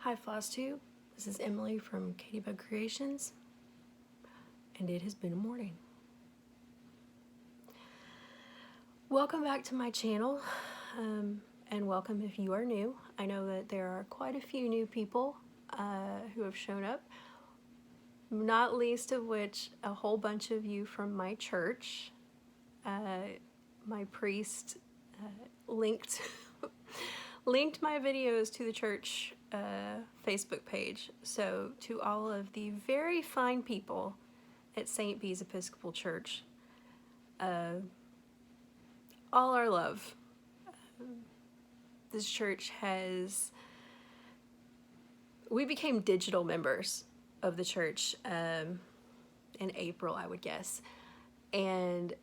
Hi Flosstube, this is Emily from Katybug Creations, and it has been a morning. Welcome back to my channel, and welcome if you are new. I know that there are quite a few new people who have shown up, not least of which a whole bunch of you from my church. My priest linked my videos to the church Facebook page. So to all of the very fine people at St. Bees Episcopal Church, all our love. This church we became digital members of the church in April, I would guess, and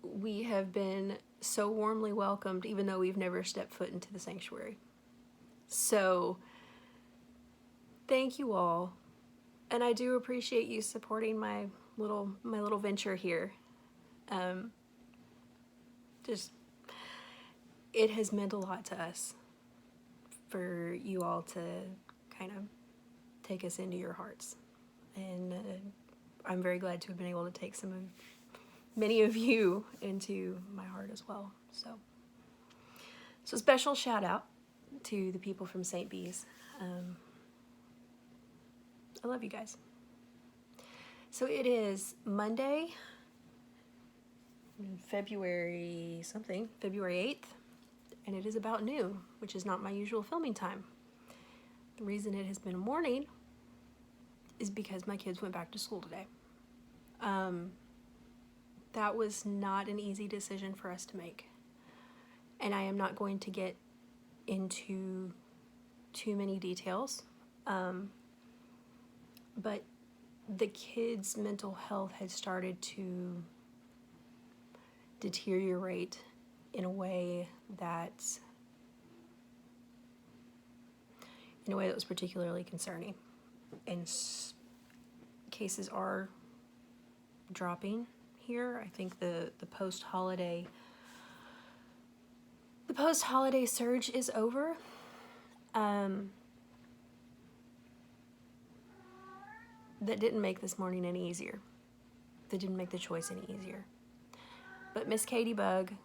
we have been so warmly welcomed even though we've never stepped foot into the sanctuary. So thank you all, and I do appreciate you supporting my little venture here. It has meant a lot to us for you all to kind of take us into your hearts, and I'm very glad to have been able to take many of you into my heart as well. So special shout out to the people from St. Bees. I love you guys. So it is Monday, February 8th, and it is about noon, which is not my usual filming time. The reason it has been a morning is because my kids went back to school today. That was not an easy decision for us to make, and I am not going to get into too many details, but the kids' mental health had started to deteriorate in a way that was particularly concerning, and cases are dropping here. I think the post-holiday surge is over. That didn't make this morning any easier. That didn't make the choice any easier. But Miss Katybug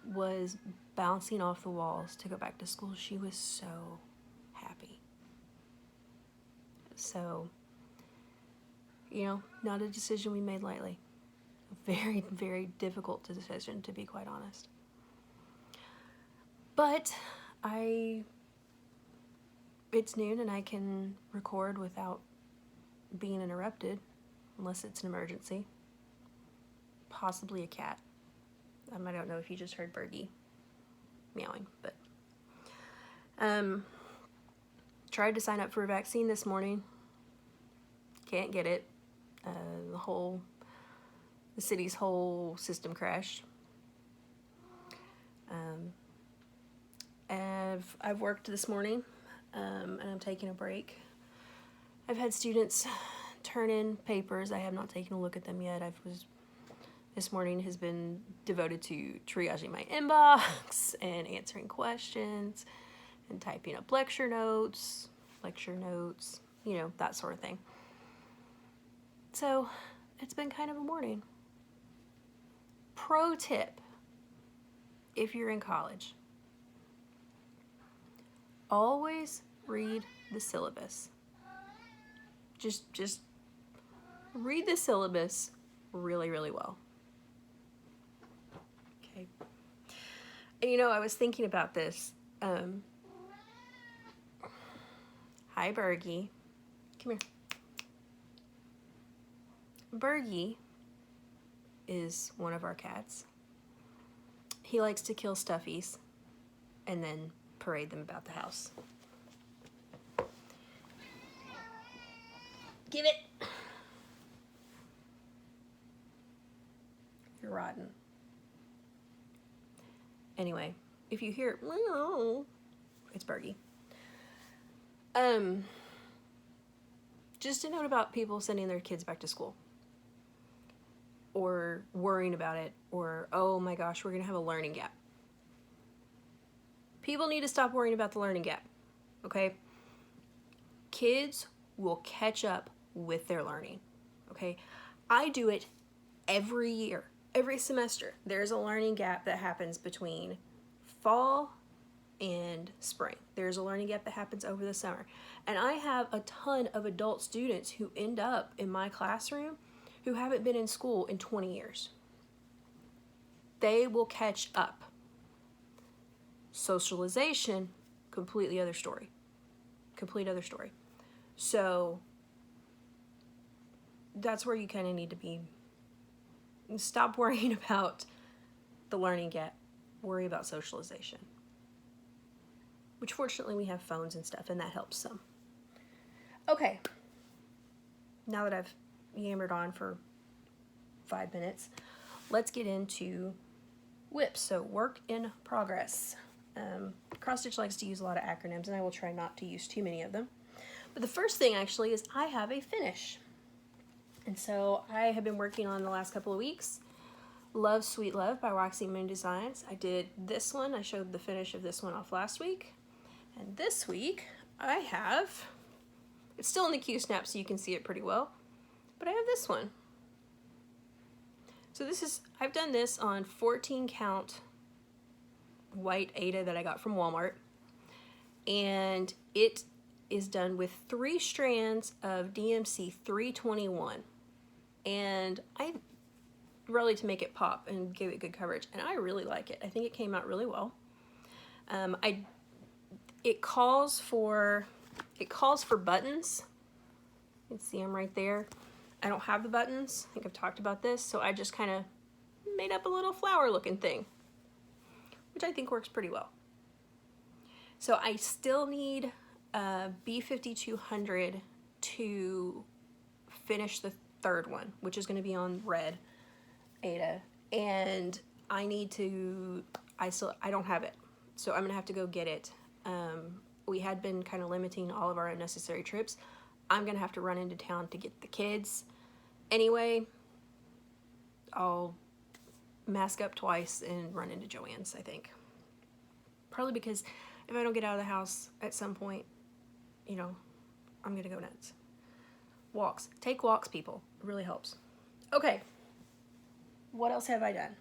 was bouncing off the walls to go back to school. She was so happy. So, not a decision we made lightly. A very, very difficult decision, to be quite honest. But it's noon and I can record without being interrupted, unless it's an emergency. Possibly a cat. I don't know if you just heard Bergie meowing, but tried to sign up for a vaccine this morning. Can't get it. The city's whole system crashed. I've worked this morning, and I'm taking a break. I've had students turn in papers. I have not taken a look at them yet. This morning has been devoted to triaging my inbox and answering questions and typing up lecture notes, that sort of thing. So it's been kind of a morning. Pro tip, if you're in college, always read the syllabus. Just read the syllabus really, really well. Okay. And I was thinking about this. Hi, Bergie. Come here. Bergie is one of our cats. He likes to kill stuffies and then parade them about the house. Give it. You're rotten. Anyway, if you hear it's Bergie. Just a note about people sending their kids back to school, or worrying about it, or oh my gosh, we're gonna have a learning gap. People need to stop worrying about the learning gap, okay? Kids will catch up with their learning, okay? I do it every year, every semester. There's a learning gap that happens between fall and spring. There's a learning gap that happens over the summer. And I have a ton of adult students who end up in my classroom who haven't been in school in 20 years. They will catch up. Socialization, completely other story. Complete other story. So that's where you kind of need to be. Stop worrying about the learning gap. Worry about socialization. Which fortunately we have phones and stuff, and that helps some. Okay. Now that I've yammered on for 5 minutes, let's get into WIPs. So work in progress. Cross Stitch likes to use a lot of acronyms, and I will try not to use too many of them. But the first thing actually is I have a finish. And so I have been working on the last couple of weeks. Love Sweet Love by Waxy Moon Designs. I did this one. I showed the finish of this one off last week. And this week I have, it's still in the Q-snap so you can see it pretty well, but I have this one. So this is, I've done this on 14 count white Aida that I got from Walmart. And it is done with 3 strands of DMC 321. And I really to make it pop and give it good coverage, and I really like it. I think it came out really well. It calls for buttons. You can see them right there. I don't have the buttons. I think I've talked about this, so I just kind of made up a little flower looking thing, which I think works pretty well. So I still need B5200 to finish the third one, which is going to be on red Aida, and I need to, I don't have it, so I'm going to have to go get it. We had been kind of limiting all of our unnecessary trips. I'm going to have to run into town to get the kids. Anyway, I'll mask up twice and run into Joann's, I think. Probably because if I don't get out of the house at some point, you know, I'm going to go nuts. Walks. Take walks, people. It really helps. Okay. What else have I done?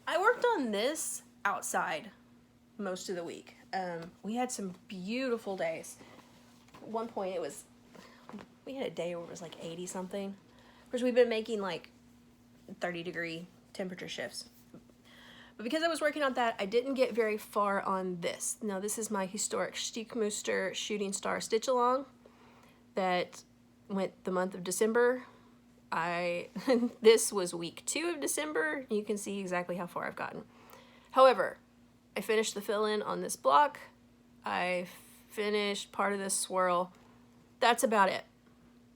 I worked on this outside most of the week. We had some beautiful days. At one point we had a day where it was like 80 something. Of course, we've been making like 30-degree temperature shifts. But because I was working on that, I didn't get very far on this. Now, this is my historic Stickmuster Shooting Star Stitch Along that went the month of December. This was week 2 of December. You can see exactly how far I've gotten. However, I finished the fill-in on this block. I finished part of this swirl. That's about it.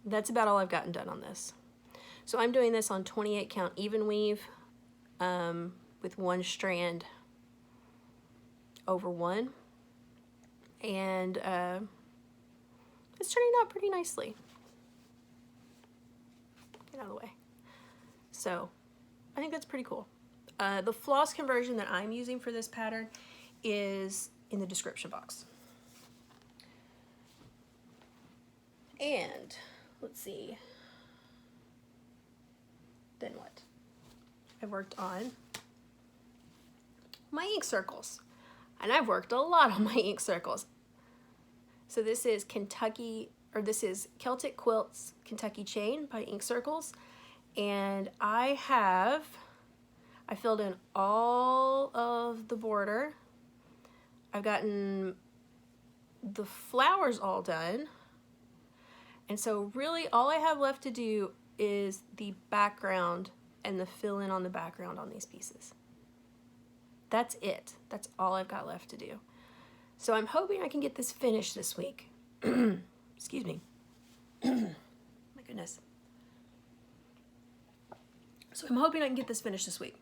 That's about all I've gotten done on this. So I'm doing this on 28 count even weave with 1 strand over 1. And it's turning out pretty nicely. Get out of the way. So I think that's pretty cool. The floss conversion that I'm using for this pattern is in the description box. And let's see. Then what? I worked on my ink circles. And I've worked a lot on my ink circles. So this is Celtic Quilts Kentucky Chain by Ink Circles. And I filled in all of the border. I've gotten the flowers all done. And so really all I have left to do is the background and the fill in on the background on these pieces. That's it. That's all I've got left to do. So I'm hoping I can get this finished this week. Excuse me. My goodness. So I'm hoping I can get this finished this week.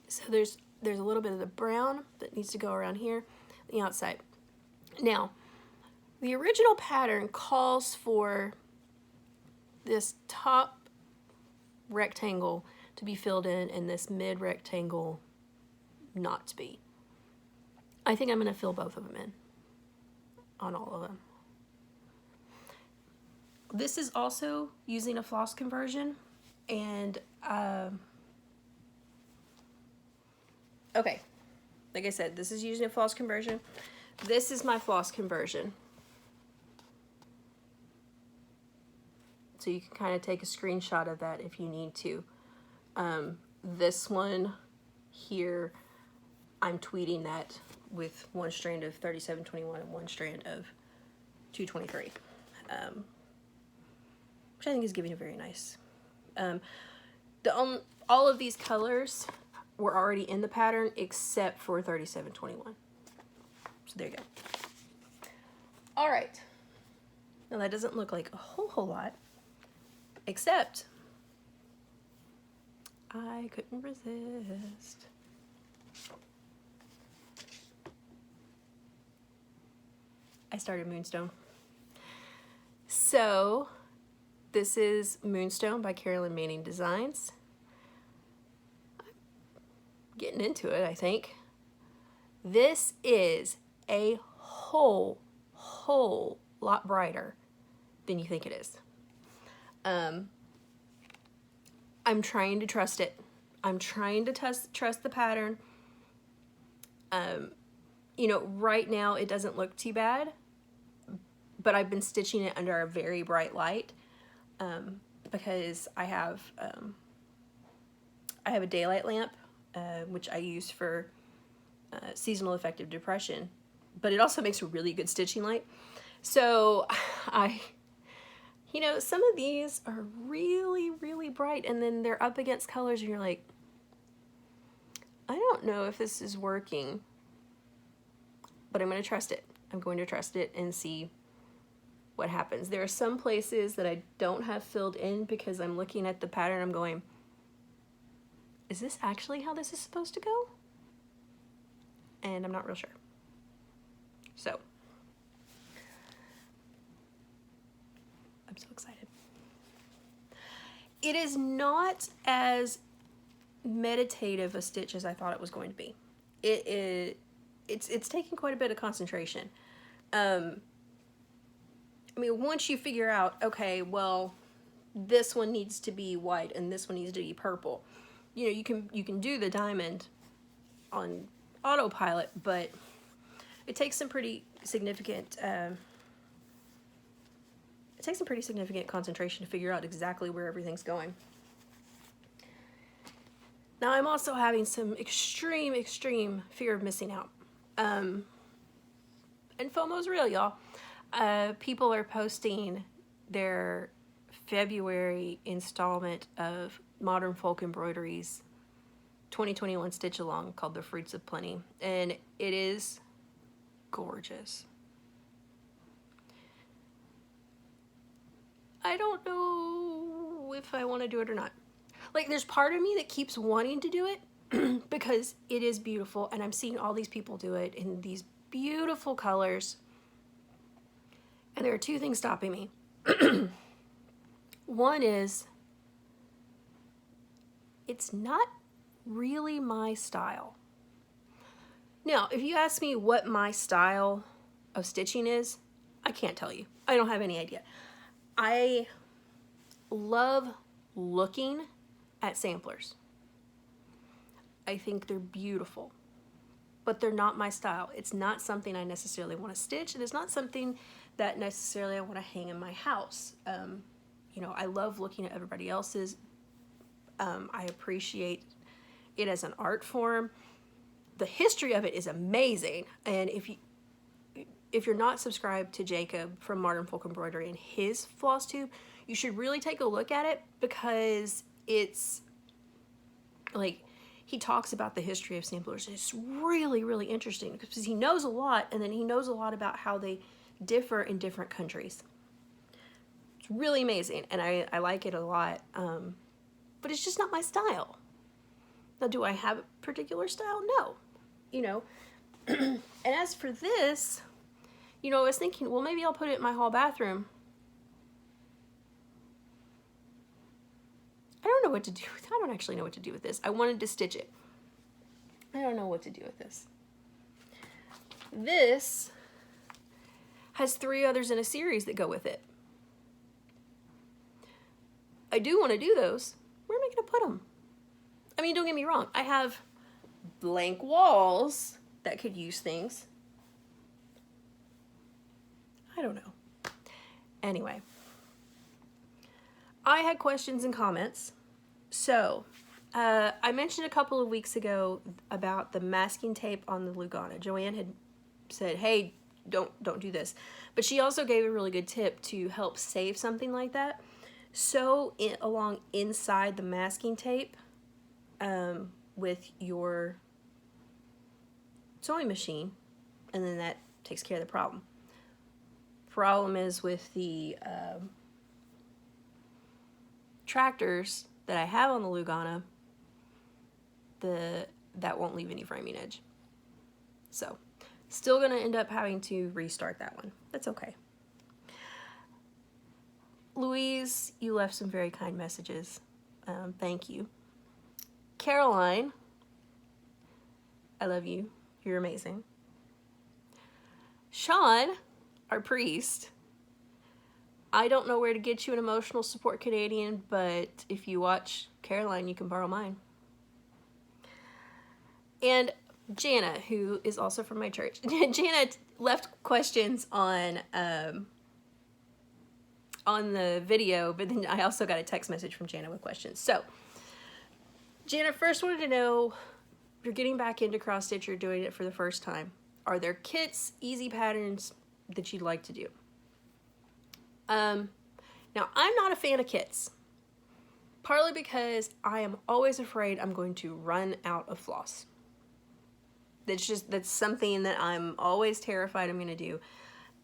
So there's a little bit of the brown that needs to go around here, the outside. Now, the original pattern calls for this top rectangle to be filled in and this mid rectangle not to be. I think I'm going to fill both of them in on all of them. This is also using a floss conversion, and okay, like I said, this is using a floss conversion. This is my floss conversion. So you can kind of take a screenshot of that if you need to. This one here, I'm tweeting that with one strand of 3721 and one strand of 223, which I think is giving a very nice. All of these colors were already in the pattern except for 3721. So there you go. All right. Now that doesn't look like a whole lot, except I couldn't resist. I started Moonstone. So this is Moonstone by Carolyn Manning Designs. I'm getting into it, I think. This is a whole lot brighter than you think it is. I'm trying to trust it. I'm trying to trust the pattern. You know, right now it doesn't look too bad, but I've been stitching it under a very bright light because I have a daylight lamp, which I use for seasonal affective depression, but it also makes a really good stitching light. So you know, some of these are really bright, and then they're up against colors and you're like, I don't know if this is working, but I'm going to trust it. I'm going to trust it and see what happens. There are some places that I don't have filled in because I'm looking at the pattern. I'm going, is this actually how this is supposed to go? And I'm not real sure. So I'm so excited. It is not as meditative a stitch as I thought it was going to be. It's taking quite a bit of concentration. I mean, once you figure out, okay, well, this one needs to be white and this one needs to be purple, you know, you can do the diamond on autopilot, but it takes some pretty significant concentration to figure out exactly where everything's going. Now I'm also having some extreme fear of missing out. And FOMO's real, y'all. People are posting their February installment of Modern Folk Embroidery's 2021 stitch along called The Fruits of Plenty, and it is gorgeous. I don't know if I want to do it or not. Like, there's part of me that keeps wanting to do it because it is beautiful, and I'm seeing all these people do it in these beautiful colors. And there are two things stopping me. One is, it's not really my style. Now, if you ask me what my style of stitching is, I can't tell you. I don't have any idea. I love looking at samplers. I think they're beautiful, but they're not my style. It's not something I necessarily want to stitch, and it's not something that necessarily I want to hang in my house. You know, I love looking at everybody else's. I appreciate it as an art form. The history of it is amazing, and if you're not subscribed to Jacob from Modern Folk Embroidery and his Flosstube, you should really take a look at it, because it's like, he talks about the history of samplers. It's really interesting because he knows a lot, and then he knows a lot about how they differ in different countries. It's really amazing, and I like it a lot, but it's just not my style. Now, do I have a particular style? No. You know, and as for this, you know, I was thinking, well, maybe I'll put it in my hall bathroom. I don't know what to do with it. I don't actually know what to do with this. I wanted to stitch it. I don't know what to do with this. This has 3 others in a series that go with it. I do want to do those. Where am I going to put them? I mean, don't get me wrong. I have blank walls that could use things. I don't know. Anyway, I had questions and comments. So, I mentioned a couple of weeks ago about the masking tape on the Lugana. Joanne had said, hey, don't do this. But she also gave a really good tip to help save something like that. Sew it along inside the masking tape with your sewing machine, and then that takes care of the problem. Problem is with the tractors that I have on the Lugana, that won't leave any framing edge. So, still gonna end up having to restart that one. That's okay. Louise, you left some very kind messages. Thank you. Caroline, I love you. You're amazing. Sean, our priest, I don't know where to get you an emotional support Canadian, but if you watch Caroline, you can borrow mine. And Jana, who is also from my church. Jana left questions on the video, but then I also got a text message from Jana with questions. So, Jana first wanted to know, if you're getting back into cross stitch, you're doing it for the first time, are there kits, easy patterns that you'd like to do? Now, I'm not a fan of kits, partly because I am always afraid I'm going to run out of floss. That's something that I'm always terrified I'm going to do.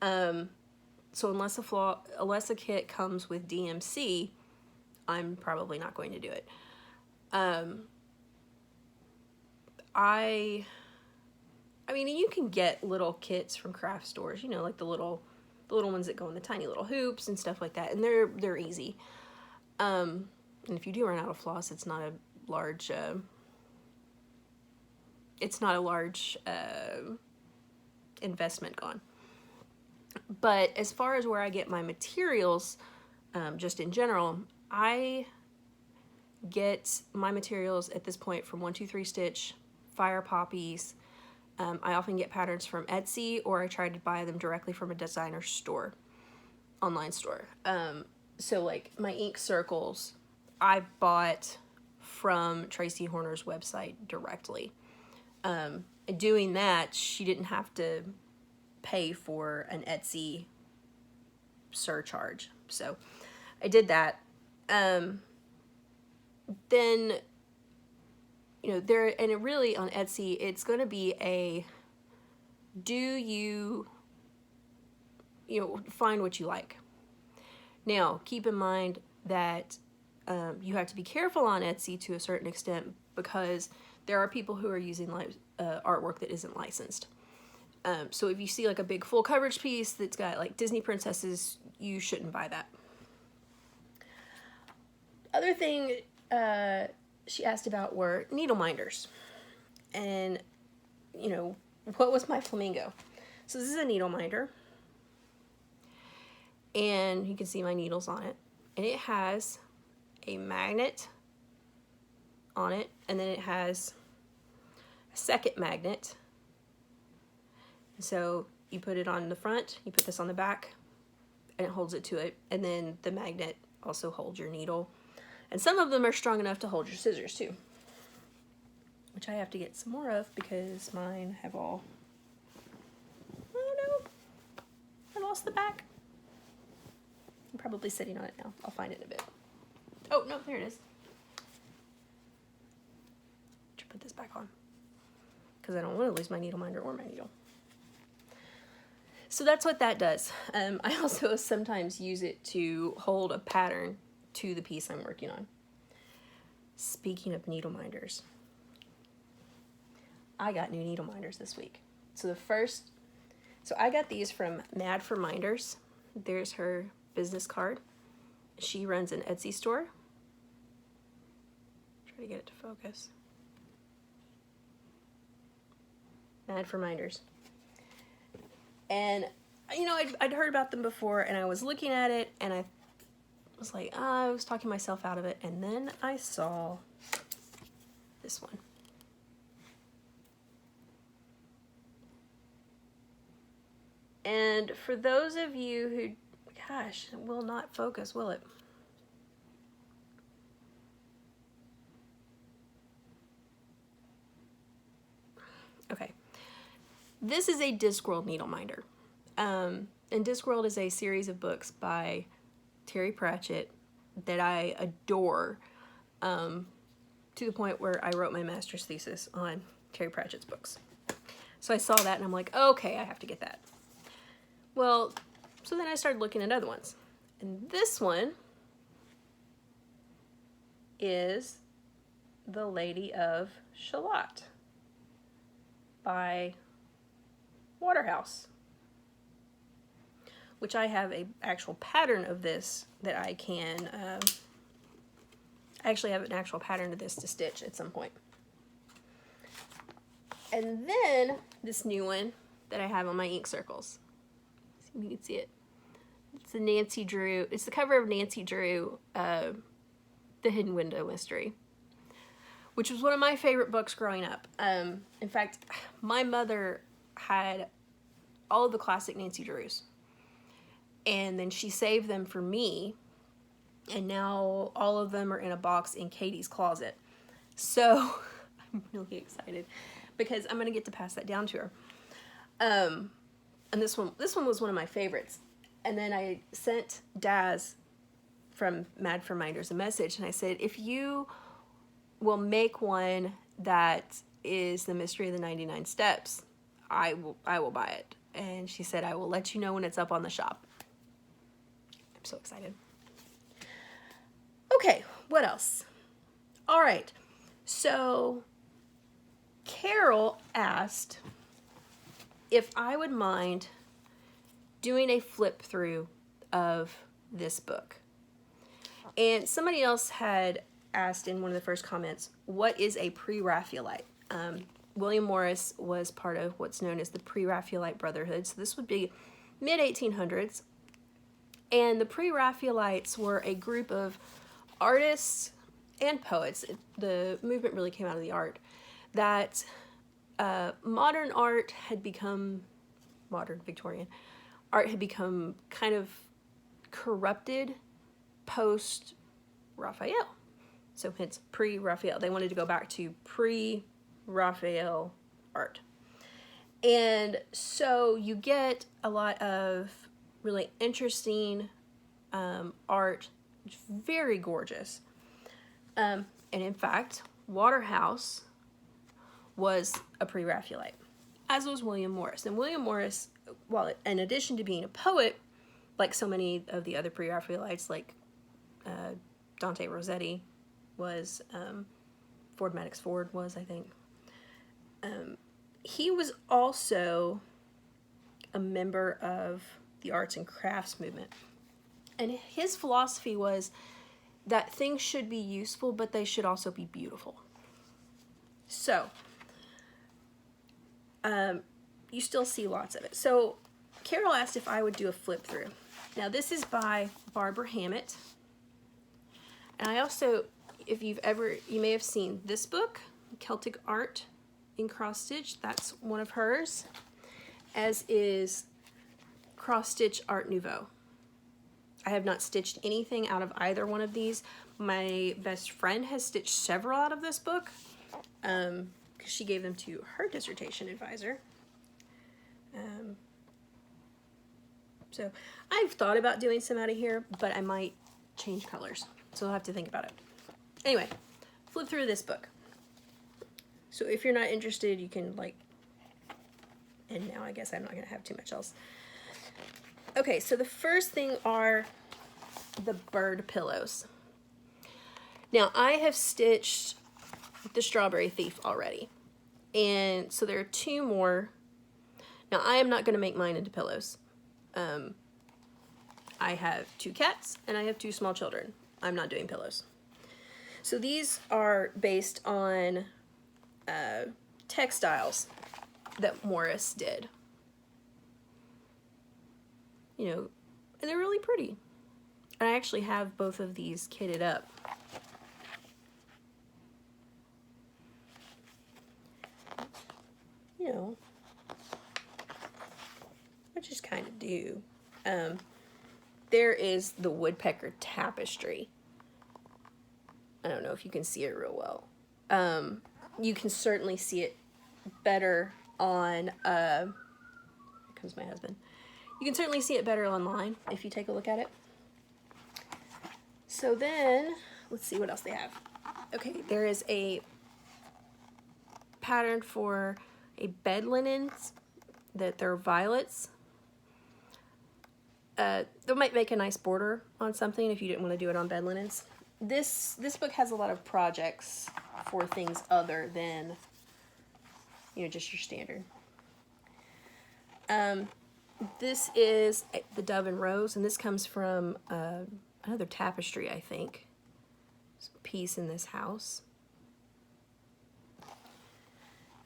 So unless a kit comes with DMC, I'm probably not going to do it. I mean, you can get little kits from craft stores, you know, like the little ones that go in the tiny little hoops and stuff like that, and they're easy. And if you do run out of floss, it's not a large investment gone. But as far as where I get my materials, just in general, I get my materials at this point from 123 Stitch, Fire Poppies. I often get patterns from Etsy, or I try to buy them directly from a designer store, online store. So like my ink circles, I bought from Tracy Horner's website directly. Doing that, she didn't have to pay for an Etsy surcharge. So I did that. Then, you know, and it really on Etsy, it's going to be do you find what you like. Now, keep in mind that you have to be careful on Etsy to a certain extent, because there are people who are using artwork that isn't licensed. So if you see like a big full coverage piece that's got like Disney princesses, you shouldn't buy that. Other thing she asked about were needle minders. And, you know, what was my flamingo? So this is a needle minder. And you can see my needles on it. And it has a magnet on it. And then it has a second magnet. So you put it on the front, you put this on the back, and it holds it to it. And then the magnet also holds your needle. And some of them are strong enough to hold your scissors too, which I have to get some more of because mine have all, oh no, I lost the back. I'm probably sitting on it now. I'll find it in a bit. Oh no, there it is. Should put this back on because I don't want to lose my needle minder or my needle. So that's what that does. I also sometimes use it to hold a pattern to the piece I'm working on. Speaking of needle minders, I got new needle minders this week. So I got these from Mad for Minders. There's her business card. She runs an Etsy store. Try to get it to focus. Mad for Minders. And, you know, I'd heard about them before, and I was looking at it, and I was like, I was talking myself out of it, and then I saw this one. And for those of you who, gosh, it will not focus, will it? Okay. This is a Discworld needle minder. And Discworld is a series of books by Terry Pratchett that I adore, to the point where I wrote my master's thesis on Terry Pratchett's books. So I saw that and I'm like, okay, I have to get that. Well, so then I started looking at other ones. And this one is The Lady of Shalott by Waterhouse, which I have a actual pattern of this that I can, I actually have an actual pattern of this to stitch at some point. And then this new one that I have on my ink circles. See if you can see it. It's the Nancy Drew, it's the cover of Nancy Drew, The Hidden Window Mystery, which was one of my favorite books growing up. In fact, my mother had all of the classic Nancy Drews, and then she saved them for me, and now all of them are in a box in Katie's closet. So I'm really excited because I'm gonna get to pass that down to her. And this one was one of my favorites. And then I sent Daz from Mad for Minders a message, and I said, if you will make one that is the Mystery of the 99 Steps, I will buy it. And she said, I will let you know when it's up on the shop. I'm so excited. Okay, what else? All right, so Carol asked if I would mind doing a flip through of this book. And somebody else had asked in one of the first comments, what is a pre-Raphaelite? William Morris was part of what's known as the Pre-Raphaelite Brotherhood. So this would be mid-1800s. And the Pre-Raphaelites were a group of artists and poets. The movement really came out of the art. That modern art had become, modern Victorian art had become kind of corrupted post-Raphael. So hence pre-Raphael. They wanted to go back to pre-Raphael art. And so you get a lot of really interesting art, very gorgeous. And in fact, Waterhouse was a pre-Raphaelite, as was William Morris. And William Morris, while in addition to being a poet, like so many of the other pre-Raphaelites, like Dante Rossetti was, Ford Madox Ford was, I think. He was also a member of the arts and crafts movement. And his philosophy was that things should be useful, but they should also be beautiful. So, you still see lots of it. So, Carol asked if I would do a flip through. Now, this is by Barbara Hammett. And I also, if you've ever, you may have seen this book, Celtic Art in Cross Stitch. That's one of hers, as is Cross Stitch Art Nouveau. I have not stitched anything out of either one of these. My best friend has stitched several out of this book, because she gave them to her dissertation advisor. So I've thought about doing some out of here, but I might change colors. So I'll have to think about it. Anyway, flip through this book. So if you're not interested, you can and now I guess I'm not going to have too much else. Okay, so the first thing are the bird pillows. Now I have stitched the Strawberry Thief already. And so there are two more. Now I am not going to make mine into pillows. I have 2 cats and I have 2 small children. I'm not doing pillows. So these are based on textiles that Morris did. you know, and they're really pretty. And I actually have both of these kitted up. You know, I just kind of do. There is the woodpecker tapestry. I don't know if you can see it real well. You can certainly see it better on, here comes my husband. You can certainly see it better online if you take a look at it. So then, let's see what else they have. Okay, there is a pattern for a bed linens that they're violets. That might make a nice border on something if you didn't want to do it on bed linens. This book has a lot of projects for things other than, you know, just your standard. This is the Dove and Rose, and this comes from another tapestry, I think. There's a piece in this house.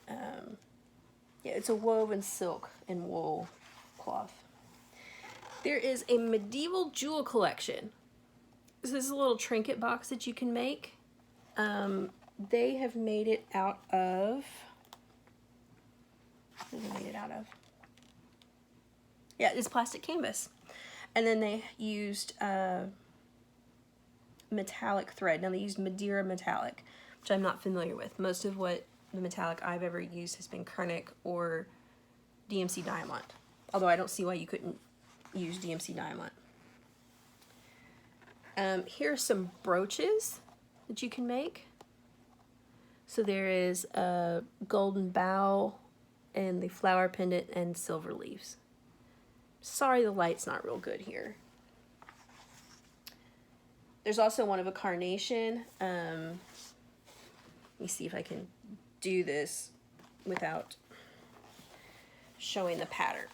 Yeah, it's a woven silk and wool cloth. There is a medieval jewel collection. This is a little trinket box that you can make. They have made it out of, what have they made it out of? Yeah, it's plastic canvas. And then they used metallic thread. Now they used Madeira metallic, which I'm not familiar with. Most of what the metallic I've ever used has been Kreinik or DMC Diamond. Although I don't see why you couldn't use DMC Diamond. Here are some brooches that you can make. So there is a golden bow and the flower pendant and silver leaves. Sorry, the light's not real good here. There's also one of a carnation. Let me see if I can do this without showing the pattern.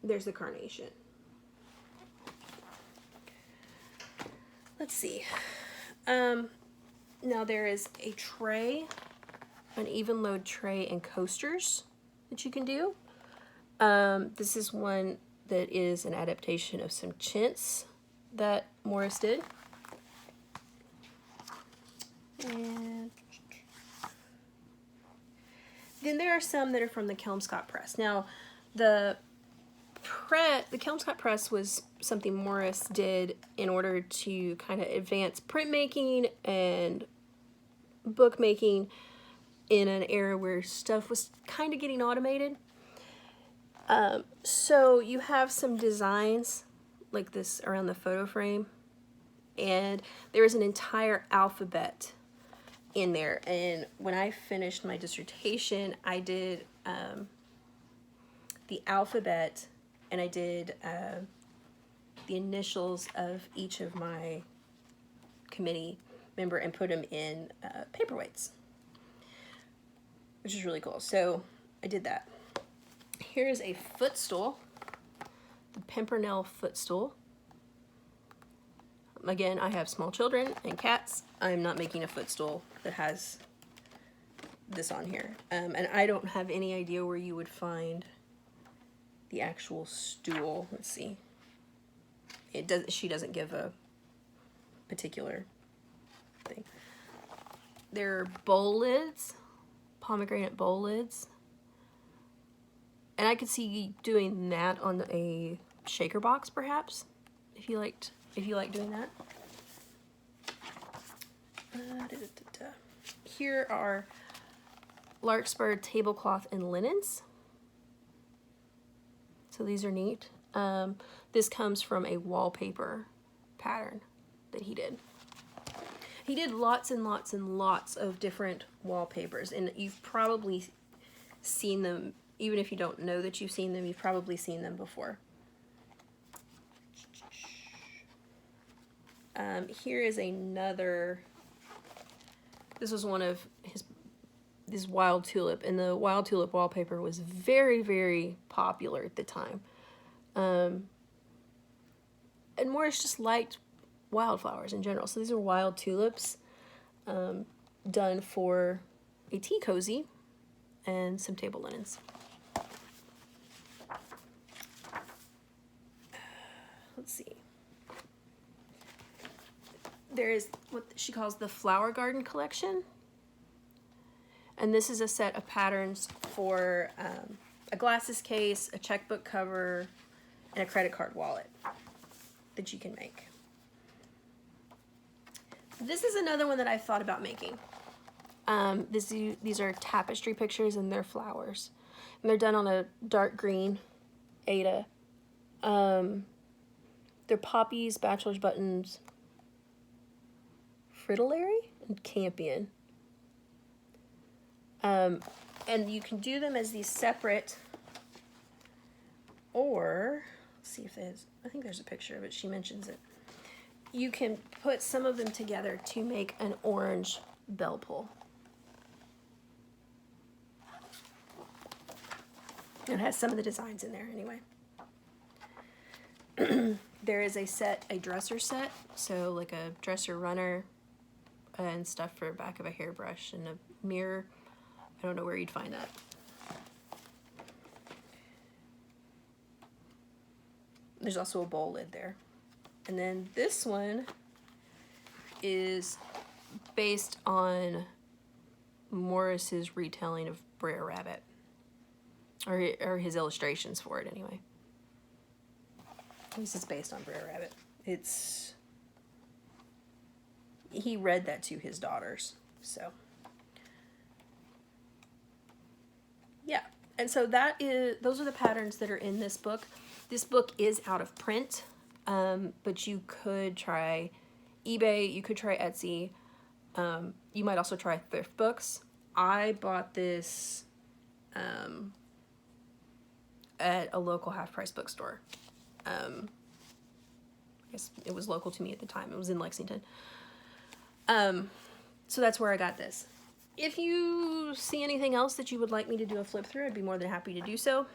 There's the carnation. Let's see. Now there is a tray, an even load tray and coasters that you can do. This is one that is an adaptation of some chintz that Morris did. And then there are some that are from the Kelmscott Press. Now, the Kelmscott Press was something Morris did in order to kind of advance printmaking and bookmaking in an era where stuff was kind of getting automated. So you have some designs like this around the photo frame, and there is an entire alphabet in there. And when I finished my dissertation, I did the alphabet, and I did the initials of each of my committee member and put them in paperweights, which is really cool. So I did that. Here's a footstool, the Pimpernel footstool. Again, I have small children and cats. I'm not making a footstool that has this on here. And I don't have any idea where you would find the actual stool. Let's see. She doesn't give a particular thing. There are bowl lids, pomegranate bowl lids. And I could see doing that on a shaker box, perhaps, if you like doing that. Here are larkspur tablecloth and linens. So these are neat. This comes from a wallpaper pattern that he did. He did lots and lots and lots of different wallpapers, and you've probably seen them. Even if you don't know that you've seen them, you've probably seen them before. Here is another, this was one of his wild tulip, and the wild tulip wallpaper was very, very popular at the time. And Morris just liked wildflowers in general. So these are wild tulips done for a tea cozy and some table linens. let's see. There is what she calls the Flower Garden Collection. And this is a set of patterns for a glasses case, a checkbook cover, and a credit card wallet that you can make. This is another one that I thought about making. These are tapestry pictures and they're flowers. And they're done on a dark green Aida. They're poppies, bachelor's buttons, fritillary, and campion. And you can do them as these separate, or let's see if there's, I think there's a picture of it, she mentions it. You can put some of them together to make an orange bell pull. It has some of the designs in there anyway. There is a dresser set, so like a dresser runner and stuff for the back of a hairbrush and a mirror. I don't know where you'd find that. There's also a bowl lid there. And then this one is based on Morris's retelling of Brer Rabbit. Or his illustrations for it anyway. At least it's based on Brer Rabbit. He read that to his daughters, so. Yeah, and so those are the patterns that are in this book. This book is out of print, but you could try eBay, you could try Etsy, you might also try thrift books. I bought this at a local half-price bookstore. I guess it was local to me at the time. It was in Lexington. So that's where I got this. If you see anything else that you would like me to do a flip through, I'd be more than happy to do so.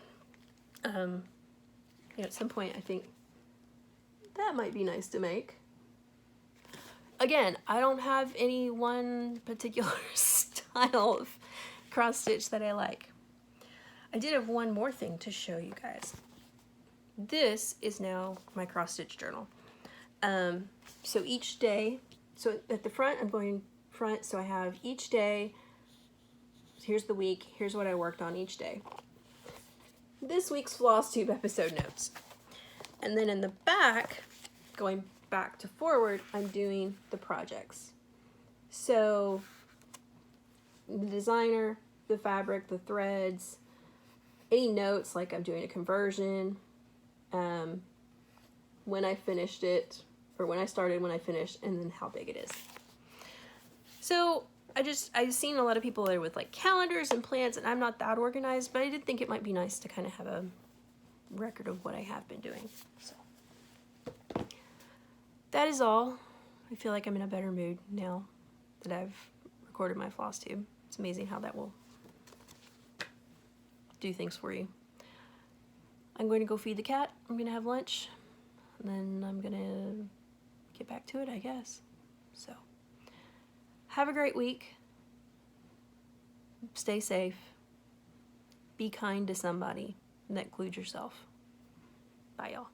At some point, I think that might be nice to make. Again, I don't have any one particular style of cross stitch that I like. I did have one more thing to show you guys. This is now my cross stitch journal. So each day, so at the front, I'm going front, so I have each day, here's the week, here's what I worked on each day. This week's Flosstube episode notes. And then in the back, going back to forward, I'm doing the projects. So the designer, the fabric, the threads, any notes, like I'm doing a conversion, when I finished it, or when I started, when I finished, and then how big it is. So I've seen a lot of people there with like calendars and plans, and I'm not that organized, but I did think it might be nice to kind of have a record of what I have been doing. So that is all. I feel like I'm in a better mood now that I've recorded my Flosstube. It's amazing how that will do things for you. I'm going to go feed the cat. I'm going to have lunch, and then I'm going to get back to it, I guess. So have a great week. Stay safe. Be kind to somebody, and that includes yourself. Bye, y'all.